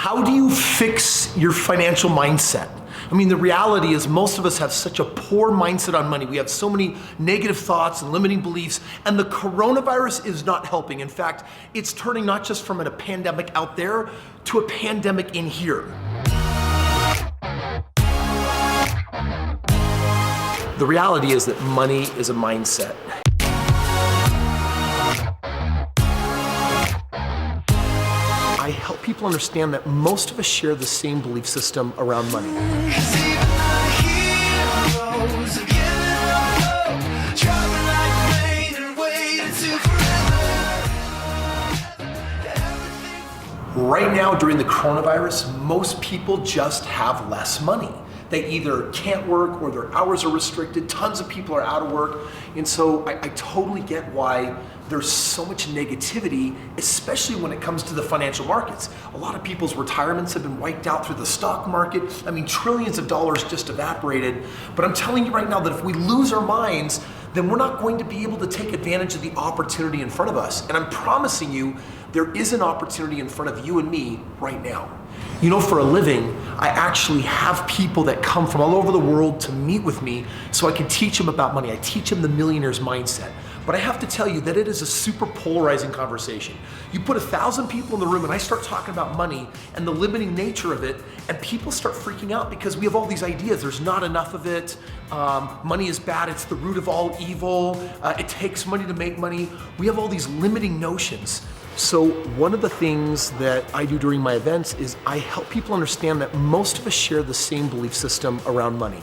How do you fix your financial mindset? I mean, the reality is most of us have such a poor mindset on money. We have so many negative thoughts and limiting beliefs, and the coronavirus is not helping. In fact, it's turning not just from a pandemic out there to a pandemic in here. The reality is that money is a mindset. I help people understand that most of us share the same belief system around money. Right now, during the coronavirus, most people just have less money. They either can't work or their hours are restricted. Tons of people are out of work. And so I totally get why there's so much negativity, especially when it comes to the financial markets. A lot of people's retirements have been wiped out through the stock market. I mean, trillions of dollars just evaporated. But I'm telling you right now that if we lose our minds, then we're not going to be able to take advantage of the opportunity in front of us. And I'm promising you, there is an opportunity in front of you and me right now. You know, for a living, I actually have people that come from all over the world to meet with me so I can teach them about money. I teach them the millionaire's mindset. But I have to tell you that it is a super polarizing conversation. You put 1,000 people in the room and I start talking about money and the limiting nature of it, and people start freaking out because we have all these ideas. There's not enough of it. Money is bad. It's the root of all evil. It takes money to make money. We have all these limiting notions. So one of the things that I do during my events is I help people understand that most of us share the same belief system around money.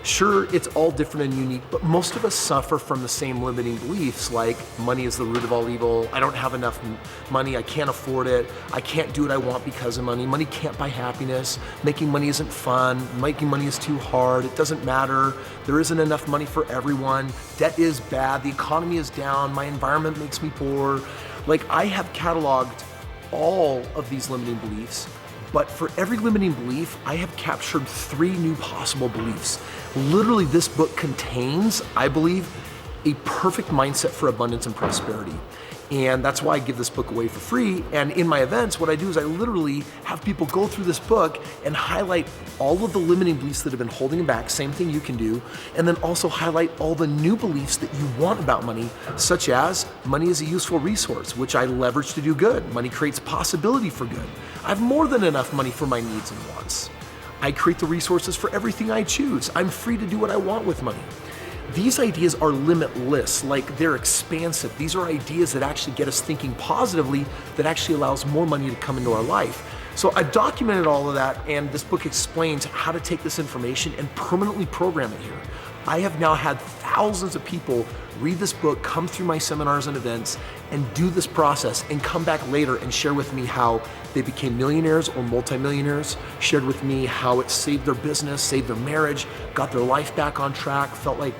Sure, it's all different and unique, but most of us suffer from the same limiting beliefs like money is the root of all evil, I don't have enough money, I can't afford it, I can't do what I want because of money, money can't buy happiness, making money isn't fun, making money is too hard, it doesn't matter, there isn't enough money for everyone, debt is bad, the economy is down, my environment makes me poor. Like, I have cataloged all of these limiting beliefs, but for every limiting belief, I have captured 3 new possible beliefs. Literally, this book contains, I believe, a perfect mindset for abundance and prosperity. And that's why I give this book away for free. And in my events, what I do is I literally have people go through this book and highlight all of the limiting beliefs that have been holding them back, same thing you can do, and then also highlight all the new beliefs that you want about money, such as money is a useful resource, which I leverage to do good. Money creates possibility for good. I have more than enough money for my needs and wants. I create the resources for everything I choose. I'm free to do what I want with money. These ideas are limitless, like they're expansive. These are ideas that actually get us thinking positively, that actually allows more money to come into our life. So I've documented all of that, and this book explains how to take this information and permanently program it here. I have now had thousands of people read this book, come through my seminars and events, and do this process, and come back later and share with me how they became millionaires or multimillionaires, shared with me how it saved their business, saved their marriage, got their life back on track, felt like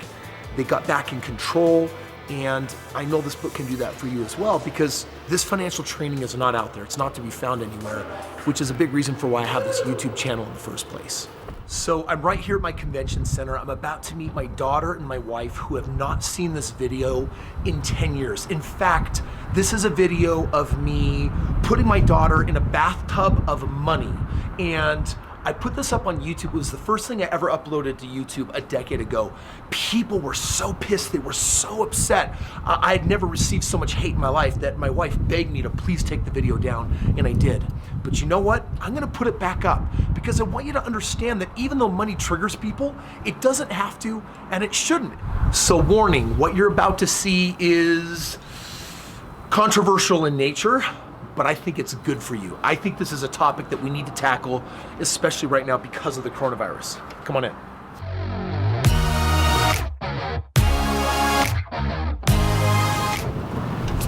they got back in control. And I know this book can do that for you as well, because this financial training is not out there. It's not to be found anywhere, which is a big reason for why I have this YouTube channel in the first place. So I'm right here at my convention center. I'm about to meet my daughter and my wife, who have not seen this video in 10 years. In fact, this is a video of me putting my daughter in a bathtub of money. And I put this up on YouTube. It was the first thing I ever uploaded to YouTube a decade ago. People were so pissed, they were so upset. I had never received so much hate in my life that my wife begged me to please take the video down, and I did. But you know what? I'm gonna put it back up because I want you to understand that even though money triggers people, it doesn't have to, and it shouldn't. So warning, what you're about to see is controversial in nature, but I think it's good for you. I think this is a topic that we need to tackle, especially right now because of the coronavirus. Come on in.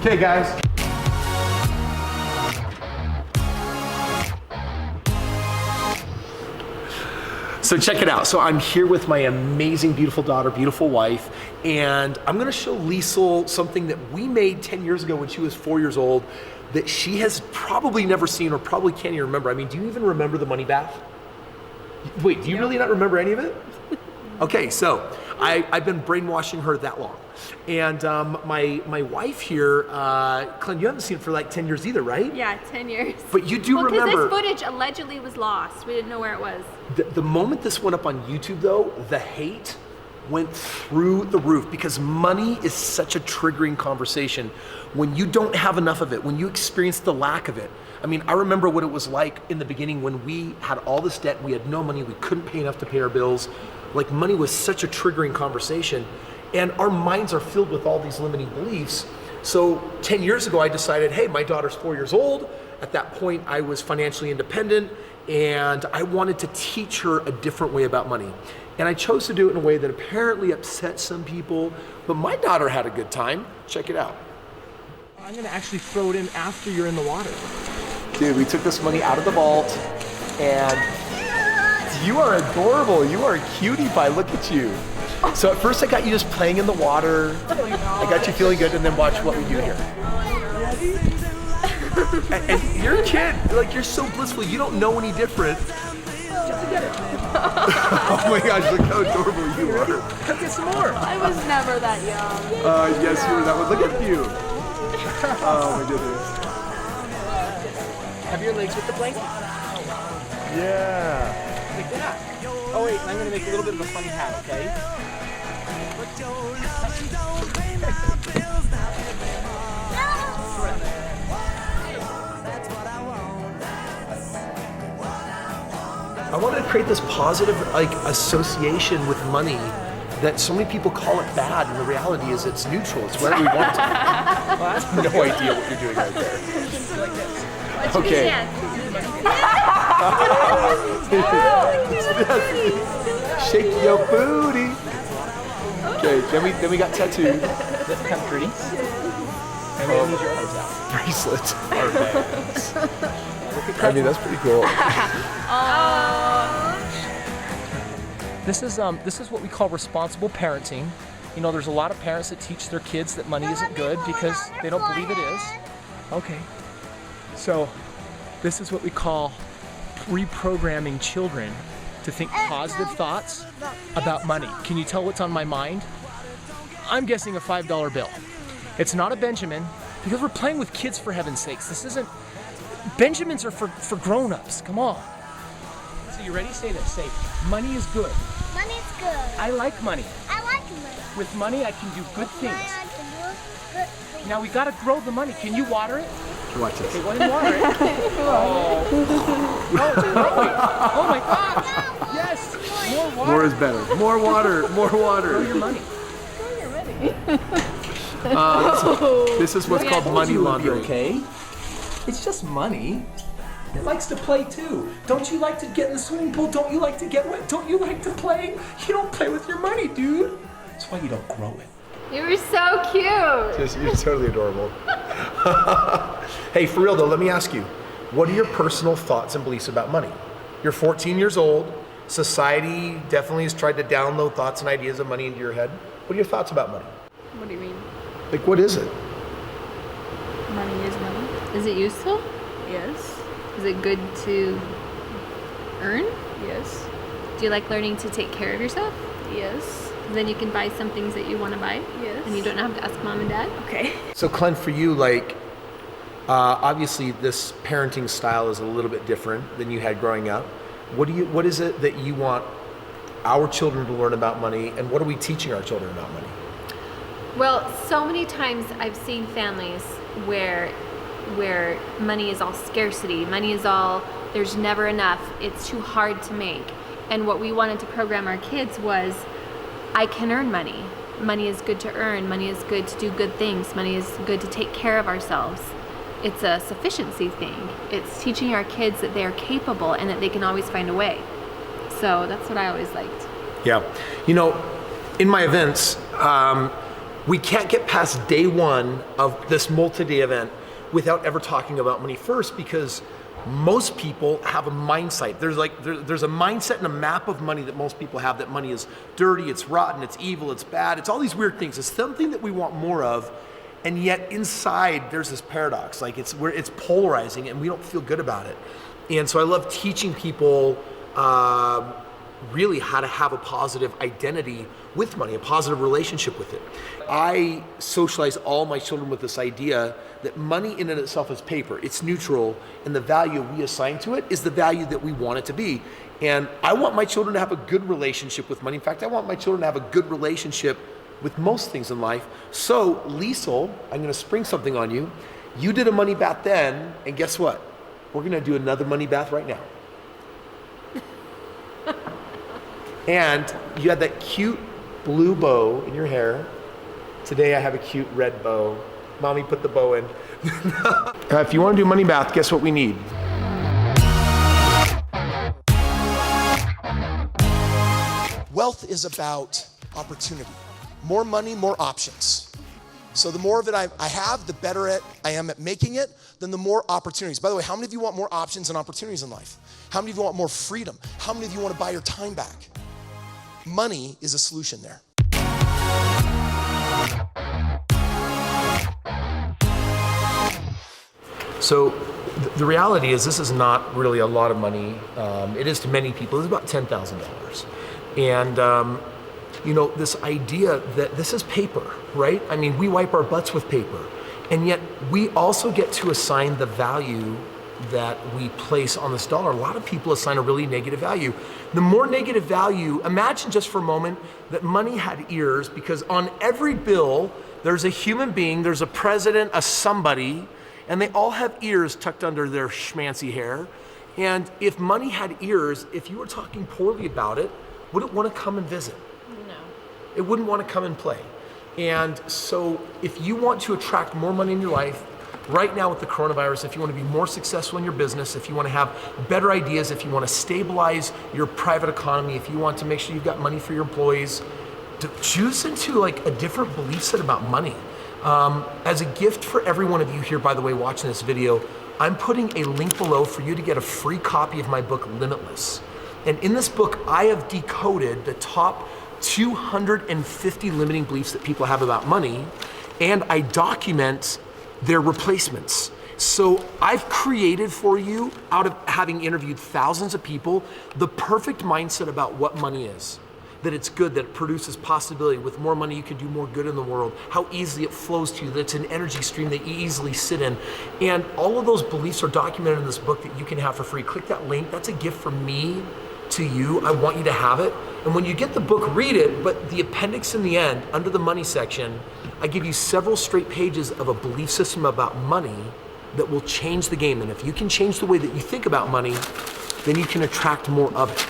Okay, guys. So check it out. So I'm here with my amazing, beautiful daughter, beautiful wife, and I'm gonna show Liesl something that we made 10 years ago when she was 4 years old that she has probably never seen or probably can't even remember. I mean, do you even remember the money bath? Wait, do you really not remember any of it? Okay, so I've been brainwashing her that long. And my wife here, Clint, you haven't seen it for like 10 years either, right? Yeah, 10 years. But you do remember. Because this footage allegedly was lost. We didn't know where it was. The moment this went up on YouTube though, the hate went through the roof because money is such a triggering conversation when you don't have enough of it, when you experience the lack of it. I mean, I remember what it was like in the beginning when we had all this debt, we had no money, we couldn't pay enough to pay our bills. Like money was such a triggering conversation and our minds are filled with all these limiting beliefs. So 10 years ago, I decided, hey, my daughter's 4 years old. At that point, I was financially independent and I wanted to teach her a different way about money. And I chose to do it in a way that apparently upset some people, but my daughter had a good time. Check it out. I'm gonna actually throw it in after you're in the water. Dude, we took this money out of the vault and you are adorable. You are a cutie pie, look at you. So at first I got you just playing in the water. I got you feeling good and then watch what we do here. And you're a kid, like you're so blissful, you don't know any different. Oh my gosh, look how adorable you are. Come get some more. I was never that young. Yes, you were that one. Look at you. Oh my goodness. Have your legs with the blanket. Yeah. Like that. Oh wait, I'm gonna make a little bit of a funny hat, okay? I wanted to create this positive association with money that so many people call it bad, and the reality is it's neutral. It's whatever we want to. Well, I have no idea what you're doing right there. Like this. Okay. Shake your booty. Okay, then we got tattooed. That's kind of pretty. And then your arms out. Bracelets are bags. I mean, that's pretty cool. This is what we call responsible parenting. You know, there's a lot of parents that teach their kids that money isn't good because they don't believe it is. Okay. So, this is what we call reprogramming children to think positive thoughts about money. Can you tell what's on my mind? I'm guessing a $5 bill. It's not a Benjamin because we're playing with kids, for heaven's sakes. This isn't. Benjamins are for grown-ups. Come on. So you ready? Say this. Say, money is good. Money is good. I like money. I like money. With money, I can do good things. I can do good things. Now we gotta grow the money. Can you water it? Watch this. Okay, go ahead and water it. Oh my gosh! Yes! More water. More is better. More water. More water. Grow your money. This is what's called money laundering. Okay? It's just money. It likes to play too. Don't you like to get in the swimming pool? Don't you like to get wet? Don't you like to play? You don't play with your money, dude. That's why you don't grow it. You were so cute. You're totally adorable. Hey, for real though, let me ask you, what are your personal thoughts and beliefs about money? You're 14 years old. Society definitely has tried to download thoughts and ideas of money into your head. What are your thoughts about money? What do you mean? Like, what is it? Money is money. Is it useful? Yes. Is it good to earn? Yes. Do you like learning to take care of yourself? Yes. Then you can buy some things that you want to buy? Yes. And you don't have to ask mom and dad? Okay. So Clint, for you, like, obviously this parenting style is a little bit different than you had growing up. What is it that you want our children to learn about money, and what are we teaching our children about money? Well, so many times I've seen families where money is all scarcity, money is all, there's never enough, it's too hard to make. And what we wanted to program our kids was, I can earn money. Money is good to earn, money is good to do good things, money is good to take care of ourselves. It's a sufficiency thing. It's teaching our kids that they are capable and that they can always find a way. So that's what I always liked. Yeah. You know, in my events, we can't get past day one of this multi-day event without ever talking about money first, because most people have a mindset. There's a mindset and a map of money that most people have, that money is dirty, it's rotten, it's evil, it's bad, it's all these weird things. It's something that we want more of, and yet inside there's this paradox. Like it's polarizing and we don't feel good about it. And so I love teaching people really how to have a positive identity with money, a positive relationship with it. I socialize all my children with this idea that money in and of itself is paper. It's neutral, and the value we assign to it is the value that we want it to be. And I want my children to have a good relationship with money. In fact, I want my children to have a good relationship with most things in life. So, Liesel, I'm gonna spring something on you. You did a money bath then, and guess what? We're gonna do another money bath right now. And you had that cute blue bow in your hair. Today I have a cute red bow. Mommy put the bow in. If you want to do money bath, guess what we need? Wealth is about opportunity. More money, more options. So the more of it I have, the better I am at making it, then the more opportunities. By the way, how many of you want more options and opportunities in life? How many of you want more freedom? How many of you want to buy your time back? Money is a solution there. So the reality is this is not really a lot of money. It is to many people. It's about $10,000. And you know, this idea that this is paper, right? I mean, we wipe our butts with paper. And yet we also get to assign the value that we place on this dollar. A lot of people assign a really negative value. The more negative value, imagine just for a moment that money had ears, because on every bill, there's a human being, there's a president, a somebody, and they all have ears tucked under their schmancy hair. And if money had ears, if you were talking poorly about it, would it want to come and visit? No. It wouldn't want to come and play. And so if you want to attract more money in your life, right now with the coronavirus, if you want to be more successful in your business, if you want to have better ideas, if you want to stabilize your private economy, if you want to make sure you've got money for your employees, to choose into like a different belief set about money. As a gift for every one of you here, by the way, watching this video, I'm putting a link below for you to get a free copy of my book, Limitless. And in this book, I have decoded the top 250 limiting beliefs that people have about money, and I document their replacements. So I've created for you, out of having interviewed thousands of people, the perfect mindset about what money is. That it's good, that it produces possibility. With more money, you can do more good in the world. How easily it flows to you, that it's an energy stream that you easily sit in. And all of those beliefs are documented in this book that you can have for free. Click that link, that's a gift from me to you. I want you to have it. And when you get the book, read it, but the appendix in the end, under the money section, I give you several straight pages of a belief system about money that will change the game. And if you can change the way that you think about money, then you can attract more of it.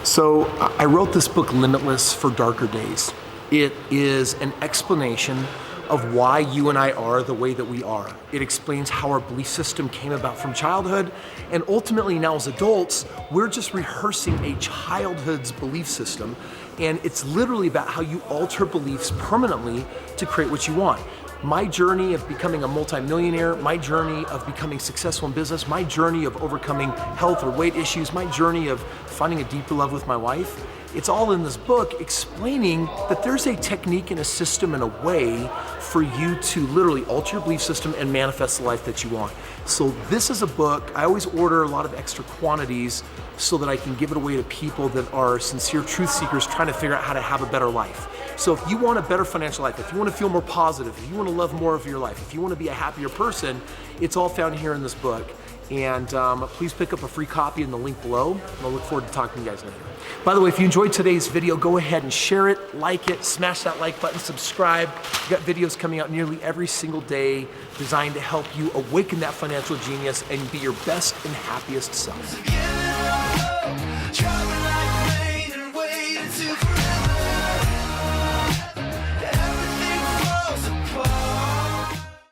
So I wrote this book, Limitless, for darker days. It is an explanation of why you and I are the way that we are. It explains how our belief system came about from childhood, and ultimately now as adults, we're just rehearsing a childhood's belief system, and it's literally about how you alter beliefs permanently to create what you want. My journey of becoming a multimillionaire, my journey of becoming successful in business, my journey of overcoming health or weight issues, my journey of finding a deeper love with my wife, it's all in this book explaining that there's a technique and a system and a way for you to literally alter your belief system and manifest the life that you want. So this is a book, I always order a lot of extra quantities so that I can give it away to people that are sincere truth seekers trying to figure out how to have a better life. So if you want a better financial life, if you want to feel more positive, if you want to love more of your life, if you want to be a happier person, it's all found here in this book. And please pick up a free copy in the link below. And I'll look forward to talking to you guys later. By the way, if you enjoyed today's video, go ahead and share it, like it, smash that like button, subscribe. We've got videos coming out nearly every single day designed to help you awaken that financial genius and be your best and happiest self.